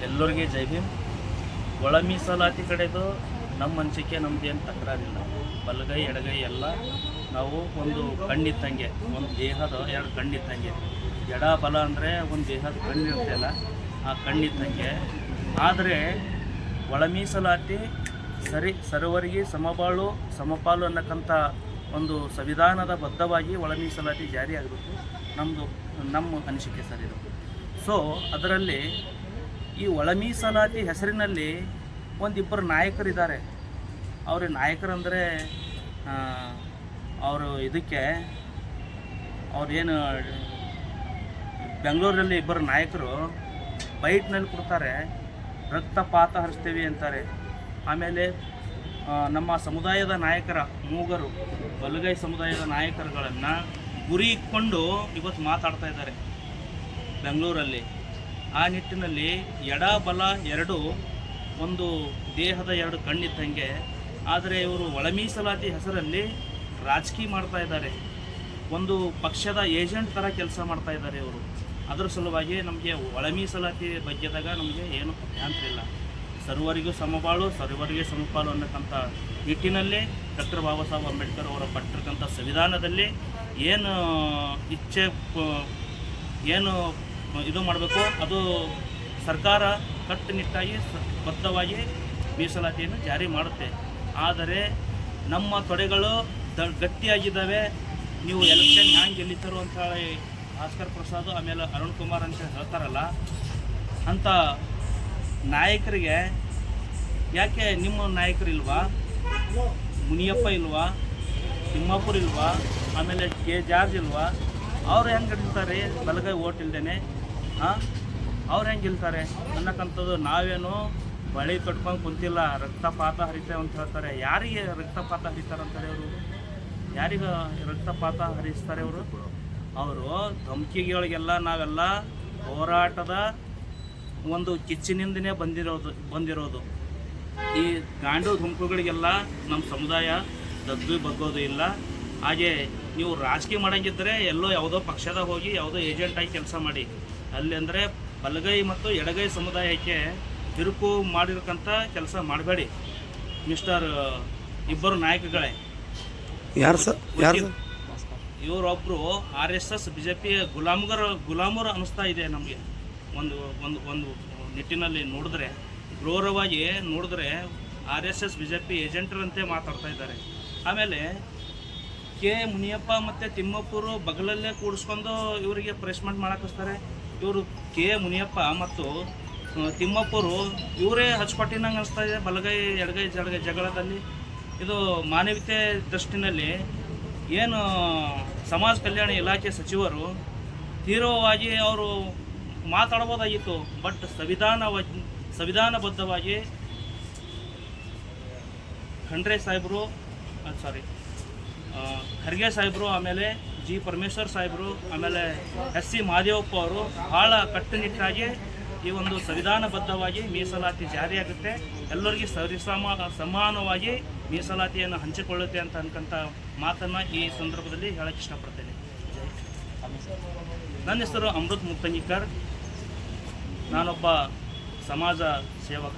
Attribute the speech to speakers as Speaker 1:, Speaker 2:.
Speaker 1: ಎಲ್ಲರಿಗೆ ಜೈ ಭೀಮ್. ಒಳ ಮೀಸಲಾತಿ ಕಡೆದು ನಮ್ಮ ಅನಿಸಿಕೆ ನಮ್ಮದೇನು ತಕರಾರಿಲ್ಲ. ಬಲಗೈ ಎಡಗೈ ಎಲ್ಲ ನಾವು ಒಂದು ಕಣ್ಣಿದ್ದಂಗೆ, ಒಂದು ದೇಹದ ಎರಡು ಕಣ್ಣಿದ್ದಂಗೆ. ಎಡ ಬಲ ಅಂದರೆ ಒಂದು ದೇಹದ ಕಣ್ಣಿರ್ತಲ್ಲ, ಆ ಕಣ್ಣಿದ್ದಂಗೆ. ಆದರೆ ಒಳ ಮೀಸಲಾತಿ ಸರ್ವರಿಗೆ ಸಮಬಾಳು ಸಮಪಾಲು ಅನ್ನಕ್ಕಂಥ ಒಂದು ಸಂವಿಧಾನದ ಬದ್ಧವಾಗಿ ಒಳ ಮೀಸಲಾತಿ ಜಾರಿ ಆಗಬೇಕು. ನಮ್ಮ ಅನಿಸಿಕೆ ಸರ್ ಇದು. ಸೊ ಅದರಲ್ಲಿ ಈ ಒಳ ಮೀಸಲಾತಿ ಹೆಸರಿನಲ್ಲಿ ಒಂದಿಬ್ಬರು ನಾಯಕರಿದ್ದಾರೆ. ಅವ್ರ ನಾಯಕರಂದರೆ ಅವರು ಇದಕ್ಕೆ ಅವ್ರೇನು ಬೆಂಗಳೂರಲ್ಲಿ ಇಬ್ಬರು ನಾಯಕರು ಬೈಟ್ನಲ್ಲಿ ಕೊಡ್ತಾರೆ, ರಕ್ತಪಾತ ಹರಿಸ್ತೀವಿ ಅಂತಾರೆ. ಆಮೇಲೆ ನಮ್ಮ ಸಮುದಾಯದ ನಾಯಕರ ಮೂಗರು ಬಲಗೈ ಸಮುದಾಯದ ನಾಯಕರುಗಳನ್ನು ಗುರಿ ಇಟ್ಕೊಂಡು ಇವತ್ತು ಮಾತಾಡ್ತಾ ಇದ್ದಾರೆ ಬೆಂಗಳೂರಲ್ಲಿ. ಆ ನಿಟ್ಟಿನಲ್ಲಿ ಎಡ ಬಲ ಎರಡು ಒಂದು ದೇಹದ ಎರಡು ಕಣ್ಣಿದ್ದಂಗೆ. ಆದರೆ ಇವರು ಒಳ ಮೀಸಲಾತಿ ಹೆಸರಲ್ಲಿ ರಾಜಕೀಯ ಮಾಡ್ತಾ ಇದ್ದಾರೆ, ಒಂದು ಪಕ್ಷದ ಏಜೆಂಟ್ ಥರ ಕೆಲಸ ಮಾಡ್ತಾ ಇದ್ದಾರೆ ಇವರು. ಅದರ ಸಲುವಾಗಿ ನಮಗೆ ಒಳ ಮೀಸಲಾತಿ ಬಗ್ಗೆದಾಗ ನಮಗೆ ಏನು ಅಭ್ಯಂತರ ಇಲ್ಲ. ಸರ್ವರಿಗೂ ಸಮಬಾಳು ಸರ್ವರಿಗೆ ಸಮಪಾಲು ಅನ್ನಕ್ಕಂಥ ನಿಟ್ಟಿನಲ್ಲಿ ಡಾಕ್ಟರ್ ಬಾಬಾ ಸಾಹೇಬ್ ಅಂಬೇಡ್ಕರ್ ಅವರ ಪಟ್ಟಿರ್ತಕ್ಕಂಥ ಸಂವಿಧಾನದಲ್ಲಿ ಏನು ಇಚ್ಛೆ ಏನು ಇದು ಮಾಡಬೇಕು ಅದು ಸರ್ಕಾರ ಕಟ್ಟುನಿಟ್ಟಾಗಿ ಬದ್ಧವಾಗಿ ಮೀಸಲಾತಿಯನ್ನು ಜಾರಿ ಮಾಡುತ್ತೆ. ಆದರೆ ನಮ್ಮ ತೊಡೆಗಳು ಗಟ್ಟಿಯಾಗಿದ್ದಾವೆ, ನೀವು ಎಲೆಕ್ಷನ್ ಹ್ಯಾಂಗೆ ಗೆಲ್ಲಿತರು ಅಂತ ಹೇಳಿ ಭಾಸ್ಕರ್ ಪ್ರಸಾದ್ ಆಮೇಲೆ ಅರುಣ್ ಕುಮಾರ್ ಅಂತ ಹೇಳ್ತಾರಲ್ಲ, ಅಂಥ ನಾಯಕರಿಗೆ ಯಾಕೆ ನಿಮ್ಮ ನಾಯಕರು ಇಲ್ವಾ? ಮುನಿಯಪ್ಪ ಇಲ್ವಾ? ತಿಮ್ಮಾಪುರ್ ಇಲ್ವಾ? ಆಮೇಲೆ ಕೆ ಜಾರ್ಜ್ ಇಲ್ವಾ? ಅವ್ರು ಹೆಂಗೆ ಗೆಲ್ತಾರೆ ಬಲಗೈ ಓಟ್ ಇಲ್ದೇನೆ? ಅವ್ರು ಹೆಂಗೆ ಗೆಲ್ತಾರೆ ಅನ್ನಕ್ಕಂಥದ್ದು ನಾವೇನು ಬಳಿ ಕಟ್ಕೊಂಡು ಕುಂತಿಲ್ಲ. ರಕ್ತಪಾತ ಹರಿತೇವೆ ಅಂತ ಹೇಳ್ತಾರೆ. ಯಾರಿಗೆ ರಕ್ತಪಾತ ಹರಿತಾರೆ ಅಂತಾರೆ ಅವರು? ಯಾರಿಗೆ ರಕ್ತಪಾತ ಹರಿಸ್ತಾರೆ ಅವರು ಧಮಕಿಗಳಿಗೆಲ್ಲ ನಾವೆಲ್ಲ ಹೋರಾಟದ ಒಂದು ಕಿಚ್ಚಿನಿಂದನೇ ಬಂದಿರೋದು. ಈ ಗಾಂಡು ಧಮಕಿಗಳಿಗೆಲ್ಲ ನಮ್ಮ ಸಮುದಾಯ ಬಗ್ಗೋದು ಇಲ್ಲ. ಹಾಗೆ ನೀವು ರಾಜಕೀಯ ಮಾಡೋಂಗಿದ್ದರೆ ಎಲ್ಲೋ ಯಾವುದೋ ಪಕ್ಷದಾಗ ಹೋಗಿ ಯಾವುದೋ ಏಜೆಂಟಾಗಿ ಕೆಲಸ ಮಾಡಿ. ಅಲ್ಲಿ ಅಂದರೆ ಬಲಗೈ ಮತ್ತು ಎಡಗೈ ಸಮುದಾಯಕ್ಕೆ ಬಿರುಕು ಮಾಡಿರಕ್ಕಂಥ ಕೆಲಸ ಮಾಡಬೇಡಿ ಮಿಸ್ಟರ್ ಇಬ್ಬರು ನಾಯಕಗಳೇ. ಇವರೊಬ್ಬರು RSS BJP ಗುಲಾಮರು ಅನ್ನಿಸ್ತಾ ಇದೆ ನಮಗೆ. ಒಂದು ನಿಟ್ಟಿನಲ್ಲಿ ನೋಡಿದ್ರೆ, ಗೌರವವಾಗಿ ನೋಡಿದ್ರೆ RSS BJP ಏಜೆಂಟರಂತೆ ಮಾತಾಡ್ತಾ ಇದ್ದಾರೆ. ಆಮೇಲೆ ಕೆ ಮುನಿಯಪ್ಪ ಮತ್ತು ತಿಮ್ಮಪ್ಪರು ಬಗಲಲ್ಲೇ ಕೂಡಿಸ್ಕೊಂಡು ಇವರಿಗೆ ಪ್ರೆಸ್ಮೆಂಟ್ ಮಾಡಕ್ಕಿಸ್ತಾರೆ. ಇವರು ಕೆ ಮುನಿಯಪ್ಪ ಮತ್ತು ತಿಮ್ಮಪ್ಪರು ಇವರೇ ಹಚ್ಕೊಟ್ಟಿನಂಗೆ ಅನಿಸ್ತಾ ಇದೆ ಬಲಗೈ ಎಡಗೈ ಜಗಳದಲ್ಲಿ. ಇದು ಮಾನವೀಯತೆ ದೃಷ್ಟಿನಲ್ಲಿ ಏನು ಸಮಾಜ ಕಲ್ಯಾಣ ಇಲಾಖೆ ಸಚಿವರು ತೀವ್ರವಾಗಿ ಅವರು ಮಾತಾಡ್ಬೋದಾಗಿತ್ತು. ಬಟ್ ಸಂವಿಧಾನಬದ್ಧವಾಗಿ ಖರ್ಗೆ ಸಾಹೇಬರು, ಆಮೇಲೆ ಜಿ ಪರಮೇಶ್ವರ್ ಸಾಹೇಬರು, ಆಮೇಲೆ SC ಮಹದೇವಪ್ಪ ಅವರು ಭಾಳ ಕಟ್ಟುನಿಟ್ಟಾಗಿ ಈ ಒಂದು ಸಂವಿಧಾನಬದ್ಧವಾಗಿ ಮೀಸಲಾತಿ ಜಾರಿಯಾಗುತ್ತೆ, ಎಲ್ಲರಿಗೂ ಸಮಾನವಾಗಿ ಮೀಸಲಾತಿಯನ್ನು ಹಂಚಿಕೊಳ್ಳುತ್ತೆ ಅಂತ ಅನ್ಕಂಥ ಮಾತನ್ನು ಈ ಸಂದರ್ಭದಲ್ಲಿ ಹೇಳಕ್ಕೆ ಇಷ್ಟಪಡ್ತೇನೆ. ನನ್ನ ಹೆಸರು ಅಮೃತ್ ಮುತ್ತಂಗಿಕರ್. ನಾನೊಬ್ಬ ಸಮಾಜ ಸೇವಕ.